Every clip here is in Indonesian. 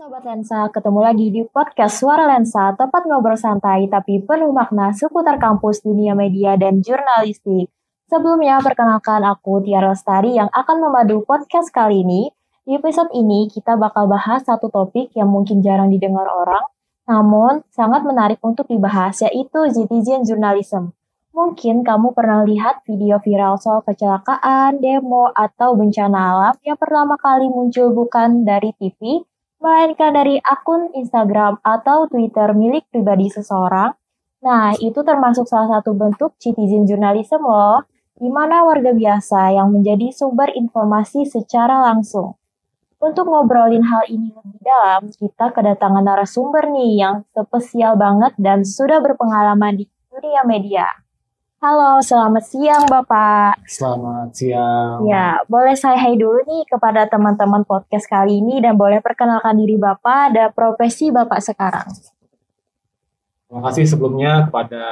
Sobat Lensa, ketemu lagi di podcast Suara Lensa, tempat ngobrol santai tapi penuh makna seputar kampus, dunia media, dan jurnalistik. Sebelumnya, perkenalkan aku Tiara Lestari yang akan memandu podcast kali ini. Di episode ini, kita bakal bahas satu topik yang mungkin jarang didengar orang, namun sangat menarik untuk dibahas, yaitu citizen journalism. Mungkin kamu pernah lihat video viral soal kecelakaan, demo, atau bencana alam yang pertama kali muncul bukan dari TV, melainkan dari akun Instagram atau Twitter milik pribadi seseorang. Nah, itu termasuk salah satu bentuk citizen journalism loh, di mana warga biasa yang menjadi sumber informasi secara langsung. Untuk ngobrolin hal ini lebih dalam, kita kedatangan narasumber nih yang spesial banget dan sudah berpengalaman di dunia media. Halo, selamat siang Bapak. Selamat siang. Ya, boleh saya hai dulu nih kepada teman-teman podcast kali ini dan boleh perkenalkan diri Bapak dan profesi Bapak sekarang. Terima kasih sebelumnya kepada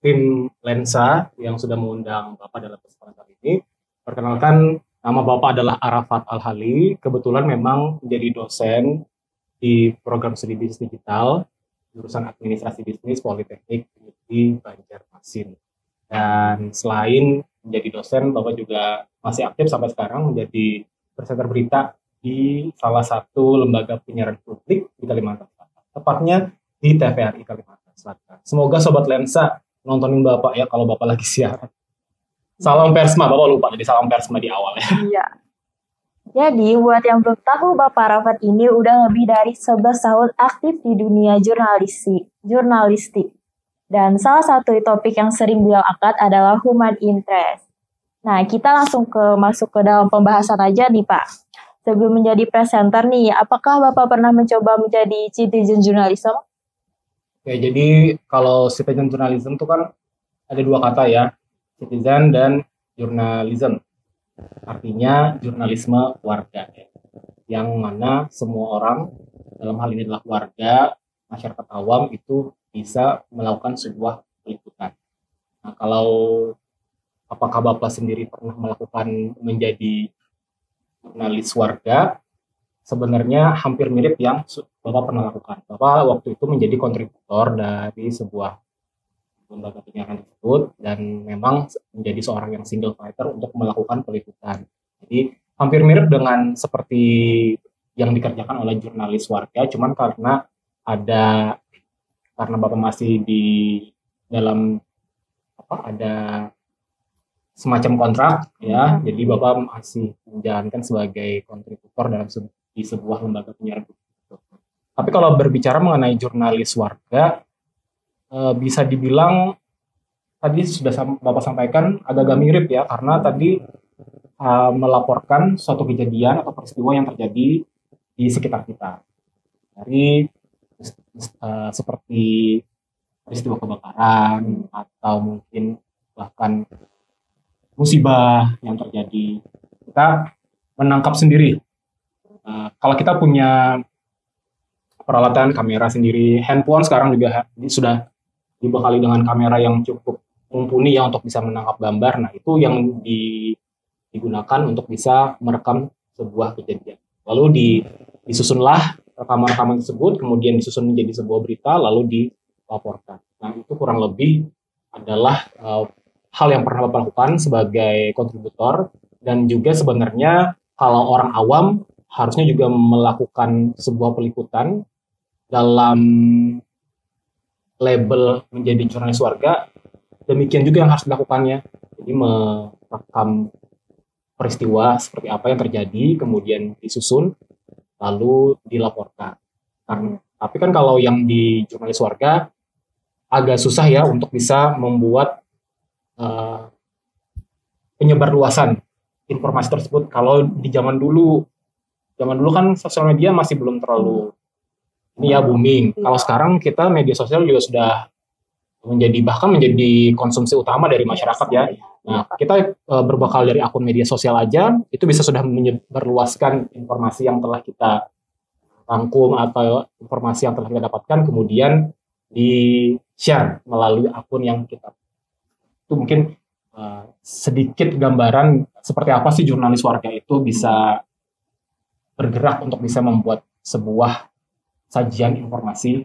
tim Lensa yang sudah mengundang Bapak dalam kesempatan kali ini. Perkenalkan, nama Bapak adalah Arafat Al-Hali. Kebetulan memang menjadi dosen di program studi bisnis digital, jurusan administrasi bisnis Politeknik di Banjarmasin. Dan selain menjadi dosen, Bapak juga masih aktif sampai sekarang menjadi presenter berita di salah satu lembaga penyiaran publik di Kalimantan Selatan. Tepatnya di TVRI Kalimantan Selatan. Semoga Sobat Lensa nontonin Bapak ya kalau Bapak lagi siaran. Salam Persma, Bapak lupa jadi salam Persma di awal ya. Iya. Jadi buat yang belum tahu, Bapak Arafat ini udah lebih dari 11 tahun aktif di dunia jurnalistik. Dan salah satu topik yang sering beliau angkat adalah human interest. Nah, kita langsung masuk ke dalam pembahasan aja nih, Pak. Sebelum menjadi presenter nih, apakah Bapak pernah mencoba menjadi citizen journalism? Ya, jadi kalau citizen journalism itu kan ada dua kata ya, citizen dan journalism. Artinya jurnalisme warga, ya. Yang mana semua orang, dalam hal ini adalah warga, masyarakat awam itu bisa melakukan sebuah peliputan. Nah, apakah Bapak sendiri pernah melakukan menjadi jurnalis warga? Sebenarnya hampir mirip yang Bapak pernah lakukan. Bapak waktu itu menjadi kontributor dari sebuah lembaga penyiaran tersebut dan memang menjadi seorang yang single fighter untuk melakukan peliputan. Jadi hampir mirip dengan seperti yang dikerjakan oleh jurnalis warga, cuman karena Bapak masih di dalam ada semacam kontrak ya, jadi Bapak masih menjalankan sebagai kontributor di sebuah lembaga penyiaran. Tapi kalau berbicara mengenai jurnalis warga, bisa dibilang tadi sudah Bapak sampaikan agak-agak mirip ya, karena tadi melaporkan suatu kejadian atau peristiwa yang terjadi di sekitar kita. Dari seperti peristiwa kebakaran atau mungkin bahkan musibah yang terjadi, kita menangkap sendiri. Kalau kita punya peralatan kamera sendiri, handphone sekarang juga sudah dibekali dengan kamera yang cukup mumpuni ya untuk bisa menangkap gambar. Nah, itu yang digunakan untuk bisa merekam sebuah kejadian. Lalu disusunlah rekaman-rekaman tersebut, kemudian disusun menjadi sebuah berita, lalu dilaporkan. Nah, itu kurang lebih adalah hal yang pernah Bapak lakukan sebagai kontributor, dan juga sebenarnya kalau orang awam harusnya juga melakukan sebuah peliputan dalam label menjadi jurnalis warga. Demikian juga yang harus dilakukannya. Jadi merekam peristiwa seperti apa yang terjadi, kemudian disusun, lalu dilaporkan. Tapi kan kalau yang di jurnalis warga agak susah ya untuk bisa membuat penyebarluasan informasi tersebut. Kalau di zaman dulu kan sosial media masih belum terlalu booming. Kalau sekarang kita media sosial juga sudah bahkan menjadi konsumsi utama dari masyarakat ya. Nah, kita berbekal dari akun media sosial aja itu bisa sudah menyebarluaskan informasi yang telah kita rangkum atau informasi yang telah kita dapatkan, kemudian di-share melalui akun yang kita. Itu mungkin sedikit gambaran seperti apa sih jurnalis warga itu bisa bergerak untuk bisa membuat sebuah sajian informasi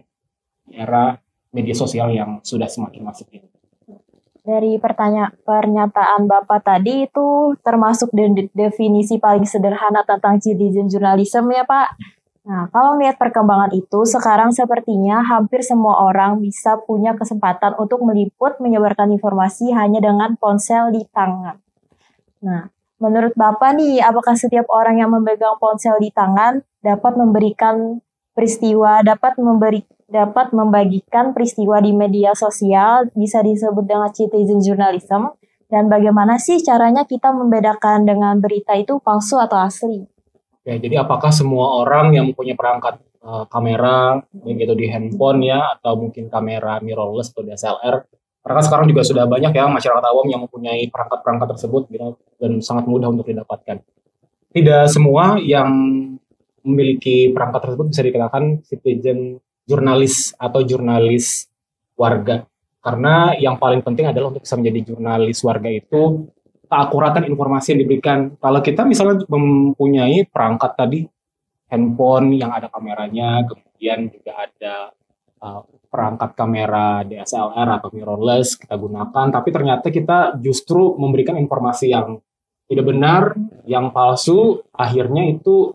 di era media sosial yang sudah semakin masif ini. Dari pernyataan Bapak tadi itu termasuk definisi paling sederhana tentang citizen journalism ya Pak. Nah, kalau melihat perkembangan itu, sekarang sepertinya hampir semua orang bisa punya kesempatan untuk meliput, menyebarkan informasi hanya dengan ponsel di tangan. Nah, menurut Bapak nih, apakah setiap orang yang memegang ponsel di tangan dapat memberikan peristiwa, dapat membagikan peristiwa di media sosial, bisa disebut dengan citizen journalism? Dan bagaimana sih caranya kita membedakan dengan berita itu palsu atau asli? Ya, jadi apakah semua orang yang mempunyai perangkat kamera, baik itu di handphone ya, atau mungkin kamera mirrorless atau DSLR, karena kan sekarang juga sudah banyak ya masyarakat awam yang mempunyai perangkat-perangkat tersebut gitu, dan sangat mudah untuk didapatkan. Tidak semua yang memiliki perangkat tersebut bisa dikatakan citizen jurnalis atau jurnalis warga. Karena yang paling penting adalah untuk bisa menjadi jurnalis warga itu keakuratan informasi yang diberikan. Kalau kita misalnya mempunyai perangkat tadi, handphone yang ada kameranya, kemudian juga ada perangkat kamera DSLR atau mirrorless kita gunakan, tapi ternyata kita justru memberikan informasi yang tidak benar, yang palsu, akhirnya itu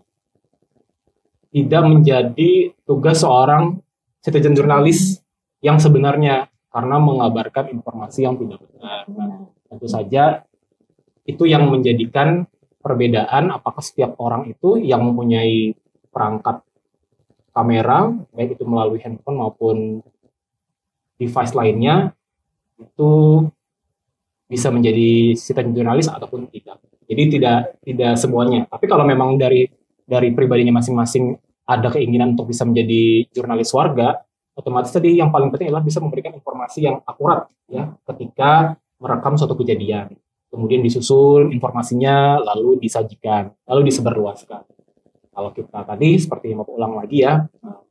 tidak menjadi tugas seorang citizen jurnalis yang sebenarnya, karena mengabarkan informasi yang tidak benar. Nah, tentu saja itu yang menjadikan perbedaan apakah setiap orang itu yang mempunyai perangkat kamera, baik itu melalui handphone maupun device lainnya, itu bisa menjadi citizen jurnalis ataupun tidak. Jadi tidak semuanya. Tapi kalau memang dari pribadinya masing-masing ada keinginan untuk bisa menjadi jurnalis warga, otomatis tadi yang paling penting adalah bisa memberikan informasi yang akurat ya ketika merekam suatu kejadian. Kemudian disusun informasinya, lalu disajikan, lalu disebarluaskan. Kalau kita tadi, seperti mau ulang lagi ya,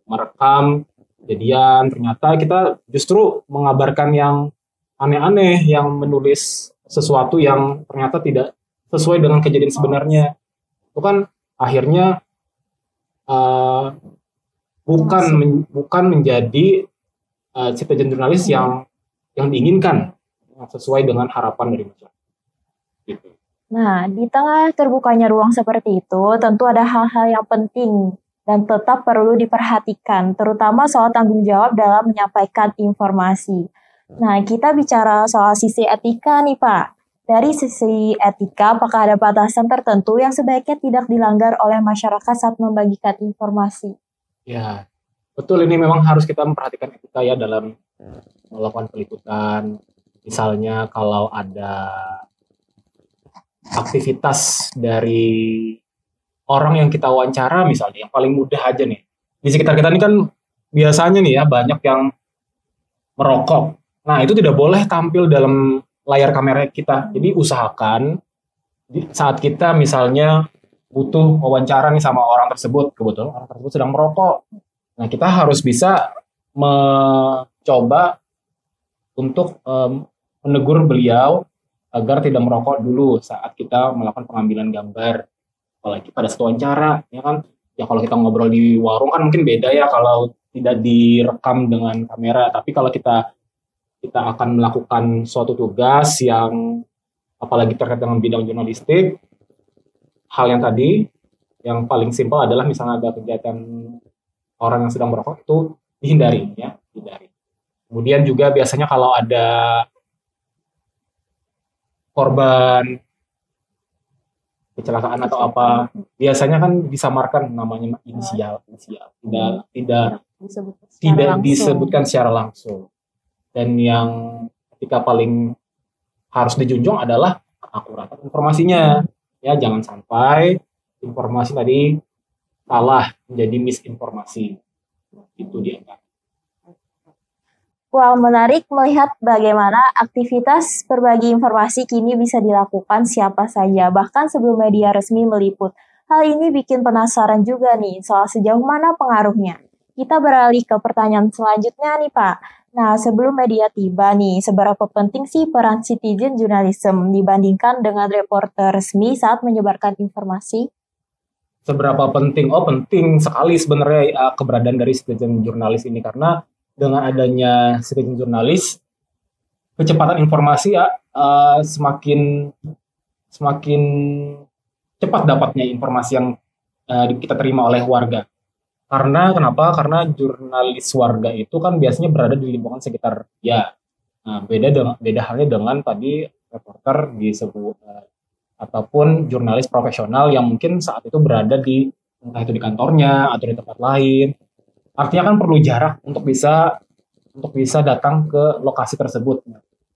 merekam kejadian, ternyata kita justru mengabarkan yang aneh-aneh, yang menulis sesuatu yang ternyata tidak sesuai dengan kejadian sebenarnya. Itu kan akhirnya bukan menjadi citizen jurnalis yang diinginkan, yang sesuai dengan harapan dari masyarakat. Gitu. Nah, di tengah terbukanya ruang seperti itu, tentu ada hal-hal yang penting dan tetap perlu diperhatikan, terutama soal tanggung jawab dalam menyampaikan informasi. Nah, kita bicara soal sisi etika nih, Pak. Dari sisi etika, apakah ada batasan tertentu yang sebaiknya tidak dilanggar oleh masyarakat saat membagikan informasi? Ya, betul, ini memang harus kita memperhatikan etika ya dalam melakukan peliputan. Misalnya kalau ada aktivitas dari orang yang kita wawancara, misalnya yang paling mudah aja nih, di sekitar kita ini kan biasanya nih ya banyak yang merokok. Nah, itu tidak boleh tampil dalam layar kamera kita. Jadi usahakan saat kita misalnya butuh wawancara nih sama orang tersebut, kebetulan orang tersebut sedang merokok. Nah, kita harus bisa mencoba untuk menegur beliau agar tidak merokok dulu saat kita melakukan pengambilan gambar, apalagi pada saat wawancara, ya kan? Ya kalau kita ngobrol di warung kan mungkin beda ya kalau tidak direkam dengan kamera. Tapi kalau kita akan melakukan suatu tugas yang apalagi terkait dengan bidang jurnalistik, hal yang tadi yang paling simpel adalah misalnya ada kegiatan orang yang sedang merokok itu dihindari, ya, hindari. Kemudian juga biasanya kalau ada korban kecelakaan atau apa, biasanya kan disamarkan namanya inisial, tidak disebutkan secara langsung. Dan yang ketika paling harus dijunjung adalah akuratan informasinya. Ya, jangan sampai informasi tadi salah menjadi misinformasi. Itu dia. Wah, menarik melihat bagaimana aktivitas berbagi informasi kini bisa dilakukan siapa saja, bahkan sebelum media resmi meliput. Hal ini bikin penasaran juga nih soal sejauh mana pengaruhnya. Kita beralih ke pertanyaan selanjutnya nih Pak. Nah, sebelum media tiba nih, seberapa penting sih peran citizen journalism dibandingkan dengan reporter resmi saat menyebarkan informasi? seberapa penting? Oh, penting sekali sebenarnya keberadaan dari citizen jurnalis ini, karena dengan adanya citizen jurnalis, kecepatan informasi semakin semakin cepat dapatnya informasi yang kita terima oleh warga. Karena kenapa? Karena jurnalis warga itu kan biasanya berada di lingkungan sekitar ya. Nah, beda halnya dengan tadi reporter di sebuah ataupun jurnalis profesional yang mungkin saat itu berada di entah itu di kantornya atau di tempat lain. Artinya kan perlu jarak untuk bisa datang ke lokasi tersebut.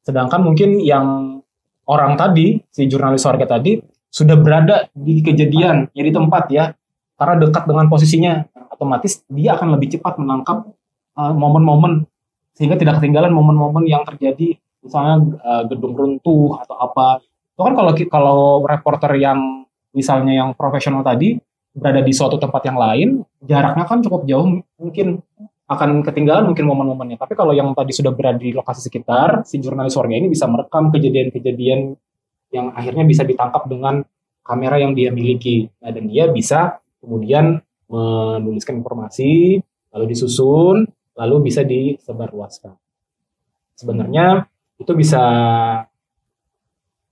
Sedangkan mungkin yang orang tadi, si jurnalis warga tadi sudah berada di kejadian, ya di tempat ya, karena dekat dengan posisinya, otomatis dia akan lebih cepat menangkap momen-momen sehingga tidak ketinggalan momen-momen yang terjadi, misalnya gedung runtuh atau apa. Itu kan kalau reporter yang misalnya yang profesional tadi berada di suatu tempat yang lain, jaraknya kan cukup jauh, mungkin akan ketinggalan mungkin momen-momennya. Tapi kalau yang tadi sudah berada di lokasi sekitar, si jurnalis warga ini bisa merekam kejadian-kejadian yang akhirnya bisa ditangkap dengan kamera yang dia miliki. Nah, dan dia bisa kemudian menuliskan informasi, lalu disusun, lalu bisa disebarluaskan. Sebenarnya itu bisa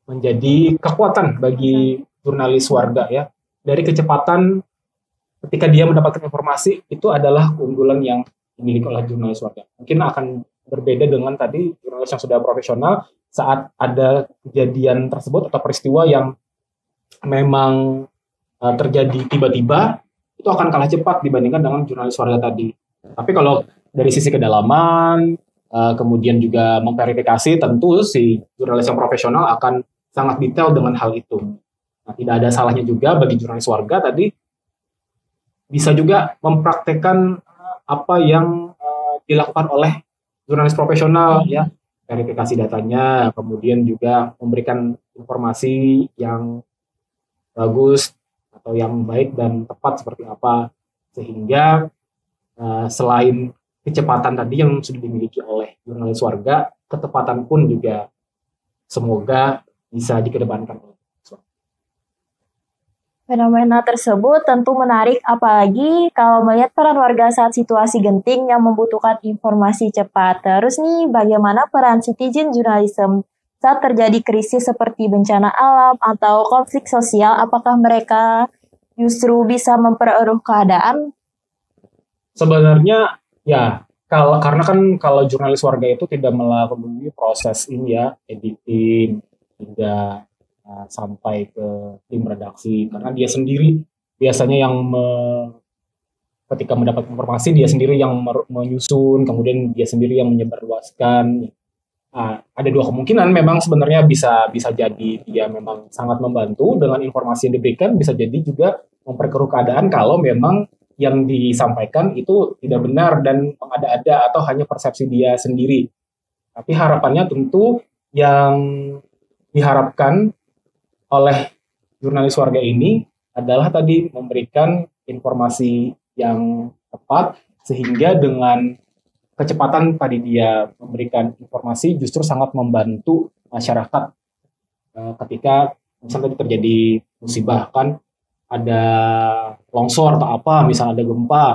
menjadi kekuatan bagi jurnalis warga ya. Dari kecepatan ketika dia mendapatkan informasi, itu adalah keunggulan yang dimiliki oleh jurnalis warga. Mungkin akan berbeda dengan tadi jurnalis yang sudah profesional, saat ada kejadian tersebut atau peristiwa yang memang terjadi tiba-tiba, itu akan kalah cepat dibandingkan dengan jurnalis warga tadi. Tapi kalau dari sisi kedalaman, kemudian juga memverifikasi, tentu si jurnalis yang profesional akan sangat detail dengan hal itu. Nah, tidak ada salahnya juga bagi jurnalis warga tadi bisa juga mempraktekkan apa yang dilakukan oleh jurnalis profesional ya, verifikasi datanya, kemudian juga memberikan informasi yang bagus atau yang baik dan tepat seperti apa, sehingga selain kecepatan tadi yang sudah dimiliki oleh jurnalis warga, ketepatan pun juga semoga bisa dikedepankan. Fenomena tersebut tentu menarik, apalagi kalau melihat peran warga saat situasi genting yang membutuhkan informasi cepat. Terus nih, bagaimana peran citizen journalism saat terjadi krisis seperti bencana alam atau konflik sosial? Apakah mereka justru bisa mempereruh keadaan? Sebenarnya ya, karena kan kalau jurnalis warga itu tidak melalui proses ini ya, editing, hingga sampai ke tim redaksi, karena dia sendiri biasanya yang ketika mendapat informasi dia sendiri yang menyusun, kemudian dia sendiri yang menyebarluaskan. Ada dua kemungkinan, memang sebenarnya bisa jadi dia memang sangat membantu dengan informasi yang diberikan, bisa jadi juga memperkeruh keadaan kalau memang yang disampaikan itu tidak benar dan mengada-ada atau hanya persepsi dia sendiri. Tapi harapannya tentu yang diharapkan oleh jurnalis warga ini adalah tadi memberikan informasi yang tepat, sehingga dengan kecepatan tadi dia memberikan informasi justru sangat membantu masyarakat ketika misalnya terjadi musibah, kan ada longsor atau apa, misalnya ada gempa,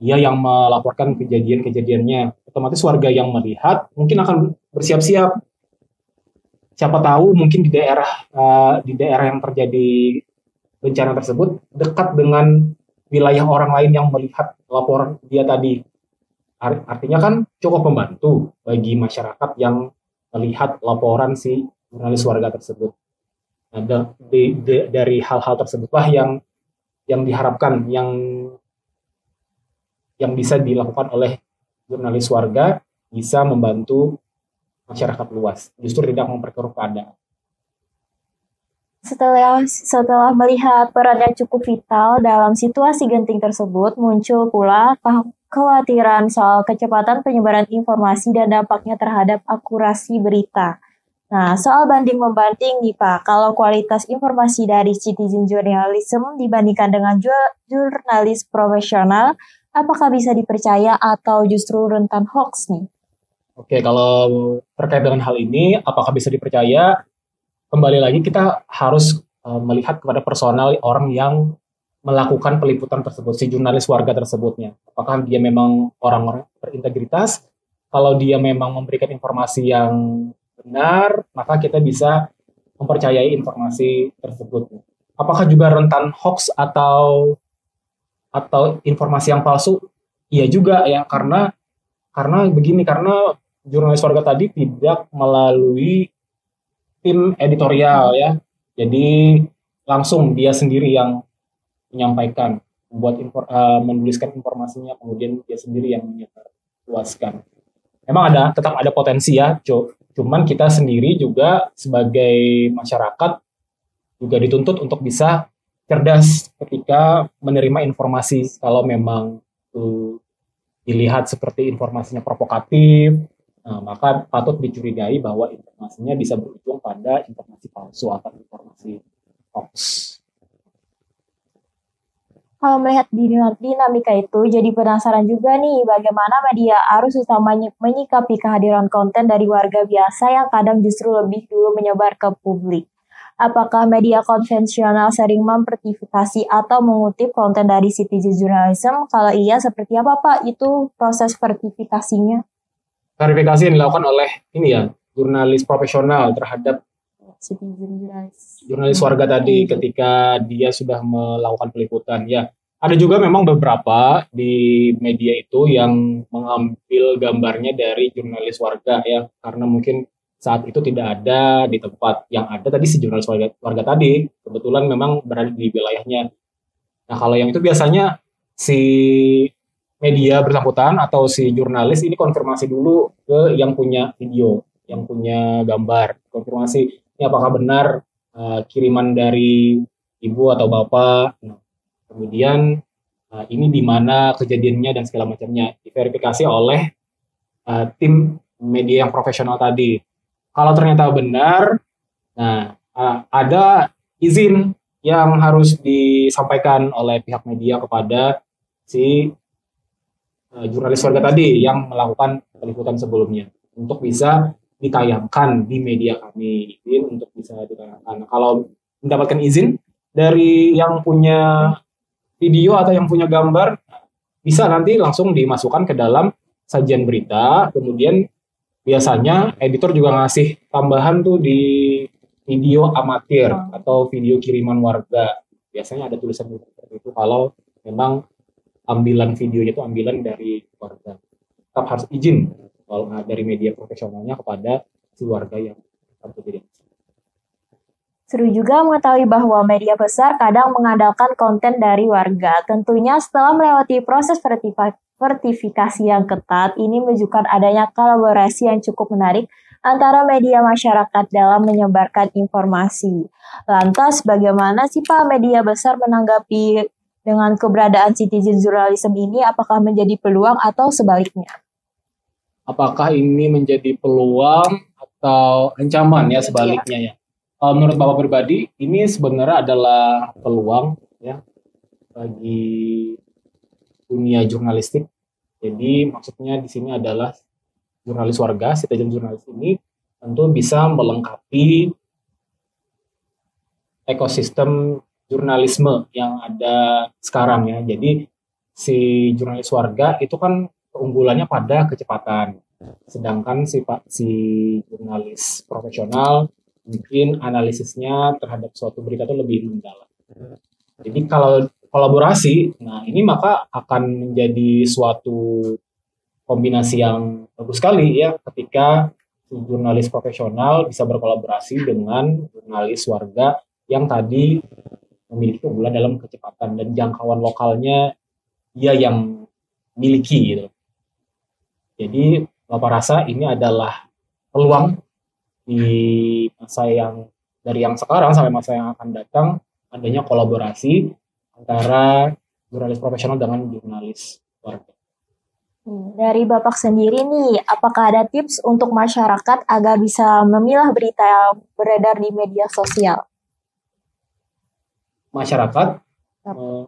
dia yang melaporkan kejadian-kejadiannya, otomatis warga yang melihat mungkin akan bersiap-siap. Siapa tahu mungkin di daerah yang terjadi bencana tersebut dekat dengan wilayah orang lain yang melihat laporan dia tadi. Artinya kan cukup membantu bagi masyarakat yang melihat laporan si jurnalis warga tersebut. Nah, dari hal-hal tersebutlah yang diharapkan, yang bisa dilakukan oleh jurnalis warga, bisa membantu masyarakat luas, justru tidak memperkeruh keadaan. Setelah melihat peran yang cukup vital dalam situasi genting tersebut, muncul pula kekhawatiran soal kecepatan penyebaran informasi dan dampaknya terhadap akurasi berita. Nah, soal banding-membanding nih Pak, kalau kualitas informasi dari citizen journalism dibandingkan dengan jurnalis profesional, apakah bisa dipercaya atau justru rentan hoax nih? Oke, kalau terkait dengan hal ini, apakah bisa dipercaya? Kembali lagi kita harus melihat kepada personal orang yang melakukan peliputan tersebut, si jurnalis warga tersebutnya. Apakah dia memang orang-orang berintegritas? Kalau dia memang memberikan informasi yang benar, maka kita bisa mempercayai informasi tersebut. Apakah juga rentan hoax atau informasi yang palsu? Iya juga ya, karena begini, karena jurnalis warga tadi tidak melalui tim editorial ya. Jadi langsung dia sendiri yang menyampaikan, menuliskan informasinya, kemudian dia sendiri yang menyebarluaskan. Memang tetap ada potensi ya, cuman kita sendiri juga sebagai masyarakat juga dituntut untuk bisa cerdas ketika menerima informasi. Kalau memang dilihat seperti informasinya provokatif, maka patut dicurigai bahwa informasinya bisa berujung pada informasi palsu atau informasi hoax. Kalau melihat dinamika itu, jadi penasaran juga nih bagaimana media arus utama menyikapi kehadiran konten dari warga biasa yang kadang justru lebih dulu menyebar ke publik. Apakah media konvensional sering mempertifikasi atau mengutip konten dari citizen journalism? Kalau iya, seperti apa Pak itu proses verifikasinya? Verifikasi yang dilakukan oleh jurnalis profesional terhadap jurnalis warga tadi ketika dia sudah melakukan peliputan. Ya, ada juga memang beberapa di media itu yang mengambil gambarnya dari jurnalis warga ya, karena mungkin saat itu tidak ada di tempat yang ada tadi si jurnalis warga tadi kebetulan memang berada di wilayahnya. Nah, kalau yang itu biasanya si media bersangkutan atau si jurnalis ini konfirmasi dulu ke yang punya video, yang punya gambar, konfirmasi ini apakah benar kiriman dari ibu atau bapak. Nah, kemudian ini di mana kejadiannya dan segala macamnya diverifikasi oleh tim media yang profesional tadi. Kalau ternyata benar, nah ada izin yang harus disampaikan oleh pihak media kepada si jurnalis warga tadi yang melakukan peliputan sebelumnya untuk bisa ditayangkan di media kami, izin untuk bisa ditayangkan. Nah, kalau mendapatkan izin dari yang punya video atau yang punya gambar, bisa nanti langsung dimasukkan ke dalam sajian berita, kemudian biasanya editor juga ngasih tambahan tuh di video amatir atau video kiriman warga. Biasanya ada tulisan seperti itu kalau memang ambilan videonya itu ambilan dari warga. Tetap harus izin kalau dari media profesionalnya kepada si warga yang terjadi. Seru juga mengetahui bahwa media besar kadang mengandalkan konten dari warga. Tentunya setelah melewati proses sertifikasi yang ketat, ini menunjukkan adanya kolaborasi yang cukup menarik antara media masyarakat dalam menyebarkan informasi. Lantas, bagaimana sih Pak media besar menanggapi dengan keberadaan citizen journalism ini? Apakah menjadi peluang atau sebaliknya? Apakah ini menjadi peluang atau ancaman ya sebaliknya ya? Menurut Bapak pribadi, ini sebenarnya adalah peluang ya bagi dunia jurnalistik. Jadi maksudnya di sini adalah jurnalis warga, citizen jurnalis ini tentu bisa melengkapi ekosistem jurnalisme yang ada sekarang ya. Jadi si jurnalis warga itu kan keunggulannya pada kecepatan, sedangkan si jurnalis profesional mungkin analisisnya terhadap suatu berita itu lebih mendalam. Jadi kalau kolaborasi, nah ini maka akan menjadi suatu kombinasi yang bagus sekali ya ketika jurnalis profesional bisa berkolaborasi dengan jurnalis warga yang tadi memiliki keunggulan dalam kecepatan dan jangkauan lokalnya dia yang miliki gitu. Jadi Bapak rasa ini adalah peluang di masa yang dari yang sekarang sampai masa yang akan datang adanya kolaborasi antara jurnalis profesional dengan jurnalis warga. Dari Bapak sendiri nih, apakah ada tips untuk masyarakat agar bisa memilah berita yang beredar di media sosial? Masyarakat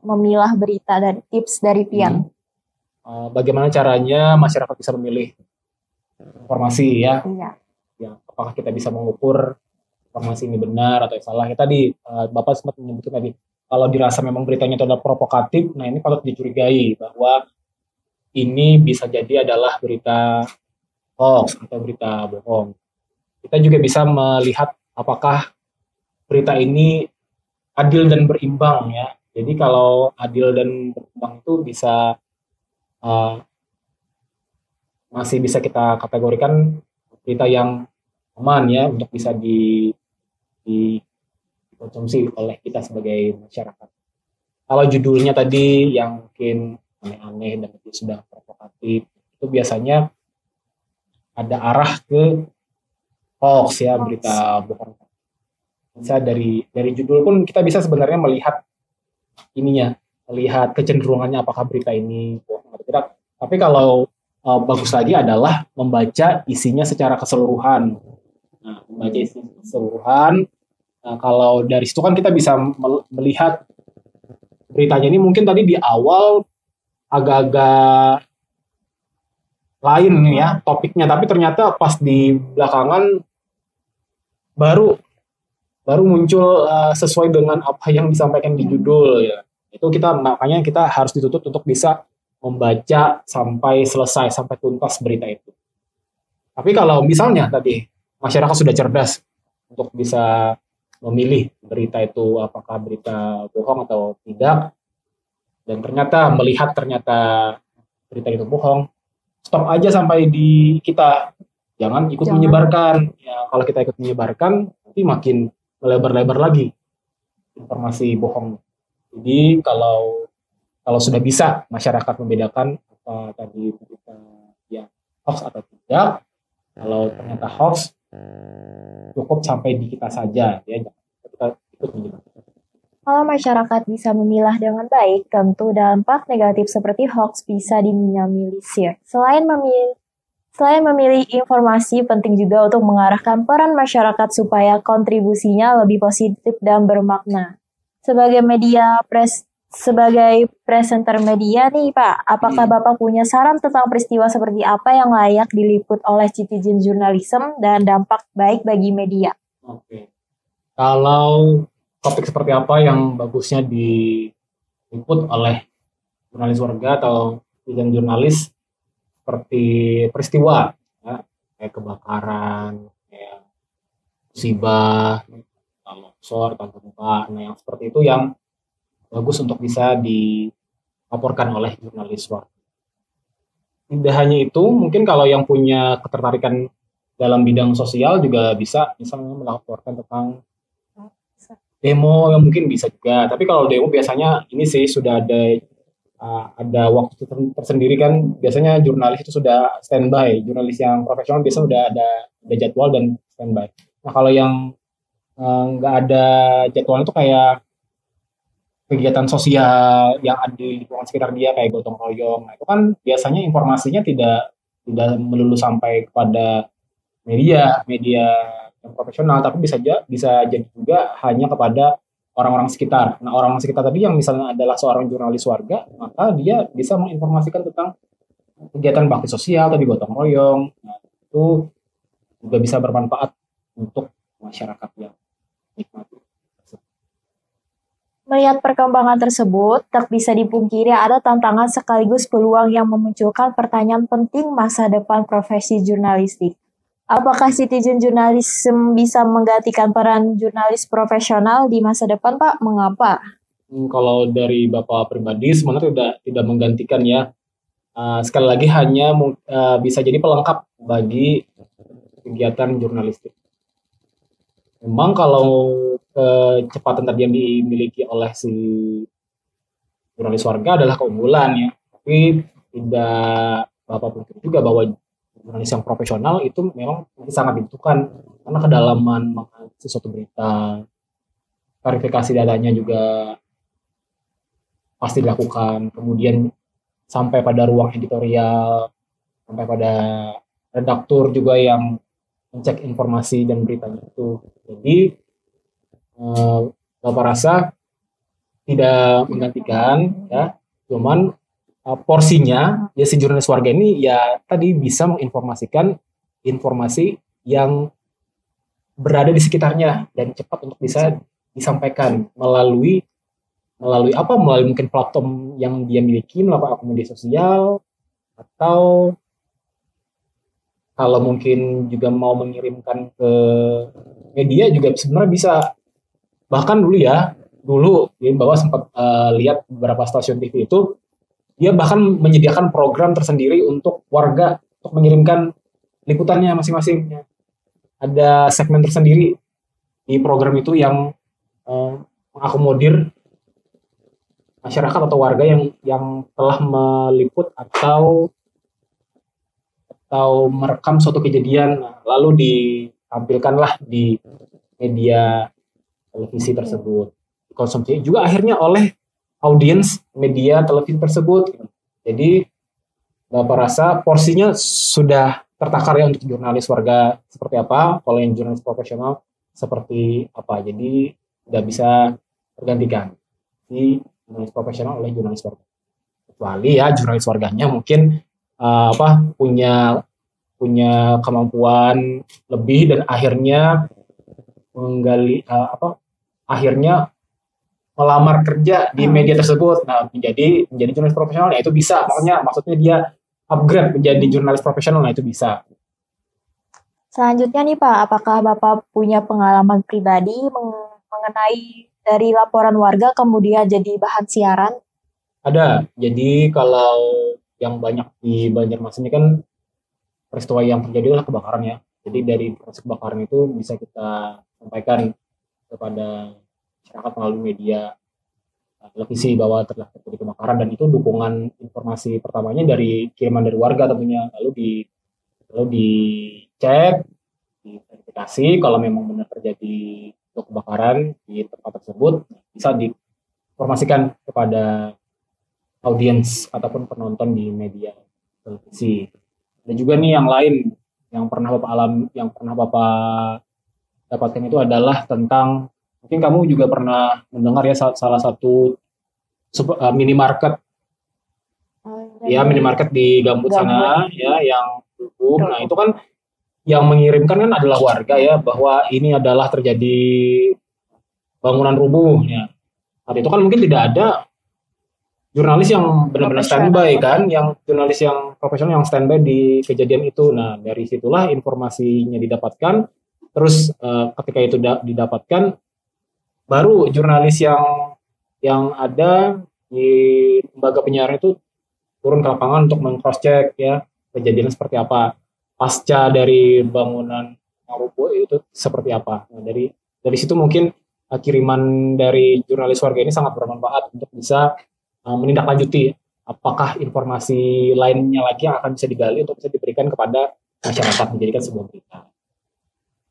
memilah berita dan tips dari Pian. Bagaimana caranya masyarakat bisa memilih informasi ya? Iya. Ya, apakah kita bisa mengukur informasi ini benar atau salah? Ya tadi Bapak sempat menyebutkan tadi kalau dirasa memang beritanya itu adalah provokatif, nah ini patut dicurigai bahwa ini bisa jadi adalah berita hoax atau berita bohong. Kita juga bisa melihat apakah berita ini adil dan berimbang ya. Jadi kalau adil dan berimbang itu bisa uh, masih bisa kita kategorikan berita yang aman ya untuk bisa dikonsumsi oleh kita sebagai masyarakat. Kalau judulnya tadi yang mungkin aneh-aneh dan itu sudah provokatif, itu biasanya ada arah ke hoax ya, berita bohong. Bisa dari judul pun kita bisa sebenarnya melihat ininya, melihat kecenderungannya apakah berita ini bohong atau tidak. Tapi kalau bagus lagi adalah membaca isinya secara keseluruhan. Nah, membaca isinya keseluruhan. Nah, kalau dari situ kan kita bisa melihat beritanya ini mungkin tadi di awal agak-agak lain ya topiknya, tapi ternyata pas di belakangan baru muncul sesuai dengan apa yang disampaikan di judul ya. Itu makanya kita harus dituntut untuk bisa membaca sampai selesai, sampai tuntas berita itu. Tapi kalau misalnya tadi masyarakat sudah cerdas untuk bisa memilih berita itu apakah berita bohong atau tidak, dan ternyata melihat berita itu bohong, stop aja sampai di kita. Jangan ikut menyebarkan. Ya, kalau kita ikut menyebarkan, nanti makin melebar-lebar lagi informasi bohong. Jadi kalau sudah bisa masyarakat membedakan apa tadi berita yang hoax atau tidak, kalau ternyata hoax cukup sampai di kita saja ya, kita ikut menyebarkan. Kalau masyarakat bisa memilah dengan baik, tentu dampak negatif seperti hoax bisa diminimalisir. Selain memilih informasi, penting juga untuk mengarahkan peran masyarakat supaya kontribusinya lebih positif dan bermakna. Sebagai presenter media nih Pak, apakah Bapak punya saran tentang peristiwa seperti apa yang layak diliput oleh citizen journalism dan dampak baik bagi media? Oke. Kalau topik seperti apa yang bagusnya diliput oleh jurnalis warga atau citizen jurnalis, seperti peristiwa ya, kayak kebakaran, kayak musibah, longsor, tanpa gempa, nah yang seperti itu yang bagus untuk bisa dilaporkan oleh jurnalis warga. Tidak hanya itu, mungkin kalau yang punya ketertarikan dalam bidang sosial juga bisa misalnya melaporkan tentang demo yang mungkin bisa juga. Tapi kalau demo biasanya ini sih sudah ada waktu tersendiri kan. Biasanya jurnalis itu sudah standby. Jurnalis yang profesional biasanya udah ada jadwal dan standby. Nah kalau yang nggak ada jadwal itu kayak kegiatan sosial yang ada di lingkungan sekitar dia kayak gotong royong. Nah itu kan biasanya informasinya tidak melulu sampai kepada media yang profesional, tapi bisa jadi juga hanya kepada orang-orang sekitar. Nah, orang-orang sekitar tadi yang misalnya adalah seorang jurnalis warga, maka dia bisa menginformasikan tentang kegiatan bakti sosial, tadi gotong royong. Nah, itu juga bisa bermanfaat untuk masyarakat yang nikmati. Melihat perkembangan tersebut, tak bisa dipungkiri ada tantangan sekaligus peluang yang memunculkan pertanyaan penting masa depan profesi jurnalistik. Apakah citizen journalism bisa menggantikan peran jurnalis profesional di masa depan, Pak? Mengapa? Kalau dari Bapak pribadi sebenarnya tidak menggantikan ya. Sekali lagi hanya bisa jadi pelengkap bagi kegiatan jurnalistik. Memang kalau kecepatan tadi yang dimiliki oleh si jurnalis warga adalah keunggulan ya. Tapi tidak Bapak pungkiri juga bahwa jurnalis yang profesional itu memang sangat dibutuhkan karena kedalaman menganalisis suatu berita, verifikasi datanya juga pasti dilakukan, kemudian sampai pada ruang editorial, sampai pada redaktur juga yang mencek informasi dan beritanya itu. Jadi Bapak rasa tidak menggantikan ya, cuman porsinya ya si jurnalis warga ini ya tadi bisa menginformasikan informasi yang berada di sekitarnya dan cepat untuk bisa disampaikan melalui melalui apa? Melalui mungkin platform yang dia miliki, melakukan akun media sosial, atau kalau mungkin juga mau mengirimkan ke media juga sebenarnya bisa. Bahkan dulu ya bahwa sempat lihat beberapa stasiun TV itu dia bahkan menyediakan program tersendiri untuk warga untuk mengirimkan liputannya masing-masing. Ada segmen tersendiri di program itu yang mengakomodir masyarakat atau warga yang telah meliput atau merekam suatu kejadian, lalu ditampilkanlah di media televisi tersebut, dikonsumsi juga akhirnya oleh audiens media televisi tersebut. Jadi Bapak rasa porsinya sudah tertakar ya untuk jurnalis warga seperti apa, kalau yang jurnalis profesional seperti apa. Jadi tidak bisa tergantikan si jurnalis profesional oleh jurnalis warga. Kecuali ya jurnalis warganya mungkin punya kemampuan lebih dan akhirnya menggali akhirnya melamar kerja di media tersebut. Nah, menjadi jurnalis profesional ya itu bisa. Makanya maksudnya dia upgrade menjadi jurnalis profesional, nah itu bisa. Selanjutnya nih Pak, apakah Bapak punya pengalaman pribadi mengenai dari laporan warga kemudian jadi bahan siaran? Ada. Jadi kalau yang banyak di Banjarmasin ini kan peristiwa yang terjadi adalah kebakaran ya. Jadi dari proses kebakaran itu bisa kita sampaikan kepada masyarakat melalui media televisi bahwa telah terjadi kebakaran, dan itu dukungan informasi pertamanya dari kiriman dari warga tentunya. Lalu dicek, diverifikasi kalau memang benar terjadi kebakaran di tempat tersebut, bisa diinformasikan kepada audiens ataupun penonton di media televisi. Ada juga nih yang lain yang pernah Bapak dapatkan itu adalah tentang, mungkin kamu juga pernah mendengar ya salah satu minimarket. Ya, minimarket di Gambut sana ya yang rubuh. Nah, itu kan yang mengirimkan kan adalah warga ya, bahwa ini adalah terjadi bangunan rubuh ya. Saat itu kan mungkin tidak ada jurnalis yang benar-benar standby kan, yang jurnalis yang profesional yang standby di kejadian itu. Nah, dari situlah informasinya didapatkan. Terus ketika itu didapatkan, baru jurnalis yang ada di lembaga penyiaran itu turun ke lapangan untuk meng-cross check ya kejadian seperti apa pasca dari bangunan yang rubuh itu seperti apa. Nah, dari situ mungkin kiriman dari jurnalis warga ini sangat bermanfaat untuk bisa menindaklanjuti apakah informasi lainnya lagi yang akan bisa digali untuk bisa diberikan kepada masyarakat, menjadikan sebuah berita.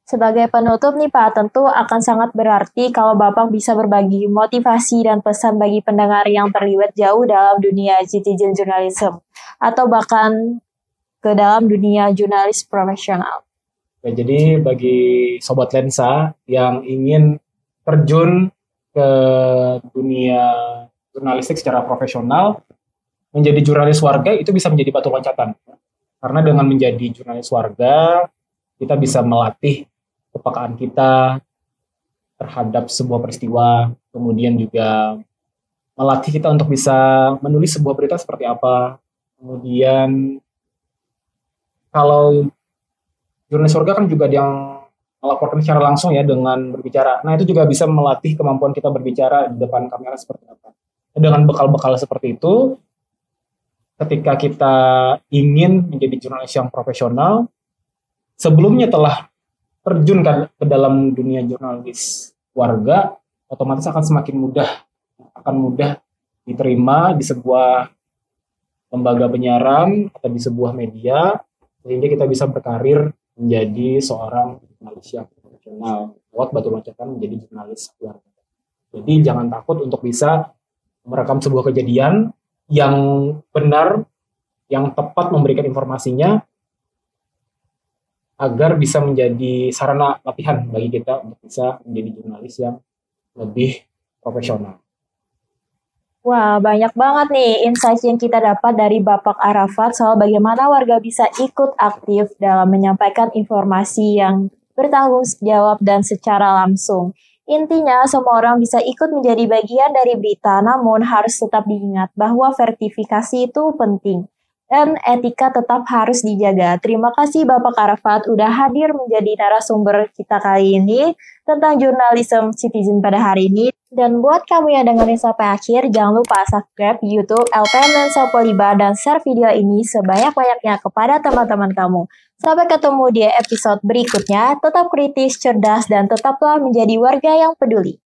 Sebagai penutup nih Pak, tentu akan sangat berarti kalau Bapak bisa berbagi motivasi dan pesan bagi pendengar yang terlibat jauh dalam dunia citizen journalism atau bahkan ke dalam dunia jurnalis profesional. Jadi bagi Sobat Lensa yang ingin terjun ke dunia jurnalistik secara profesional, menjadi jurnalis warga itu bisa menjadi batu loncatan. Karena dengan menjadi jurnalis warga, kita bisa melatih kepekaan kita terhadap sebuah peristiwa, kemudian juga melatih kita untuk bisa menulis sebuah berita seperti apa. Kemudian kalau jurnalis warga kan juga yang melaporkan secara langsung ya dengan berbicara. Nah, itu juga bisa melatih kemampuan kita berbicara di depan kamera seperti apa. Dengan bekal-bekal seperti itu, ketika kita ingin menjadi jurnalis yang profesional, sebelumnya telah terjun ke dalam dunia jurnalis warga, otomatis akan semakin mudah diterima di sebuah lembaga penyiaran atau di sebuah media, sehingga kita bisa berkarir menjadi seorang jurnalis yang profesional lewat batu loncatan menjadi jurnalis warga. Jadi jangan takut untuk bisa merekam sebuah kejadian yang benar, yang tepat memberikan informasinya, agar bisa menjadi sarana latihan bagi kita untuk bisa menjadi jurnalis yang lebih profesional. Wah, banyak banget nih insight yang kita dapat dari Bapak Arafat soal bagaimana warga bisa ikut aktif dalam menyampaikan informasi yang bertanggung jawab dan secara langsung. Intinya, semua orang bisa ikut menjadi bagian dari berita, namun harus tetap diingat bahwa verifikasi itu penting. Dan etika tetap harus dijaga. Terima kasih Bapak Arafat udah hadir menjadi narasumber kita kali ini tentang jurnalisme citizen pada hari ini. Dan buat kamu yang dengerin sampai akhir, jangan lupa subscribe YouTube LPM Lensa Poliba dan share video ini sebanyak-banyaknya kepada teman-teman kamu. Sampai ketemu di episode berikutnya, tetap kritis, cerdas, dan tetaplah menjadi warga yang peduli.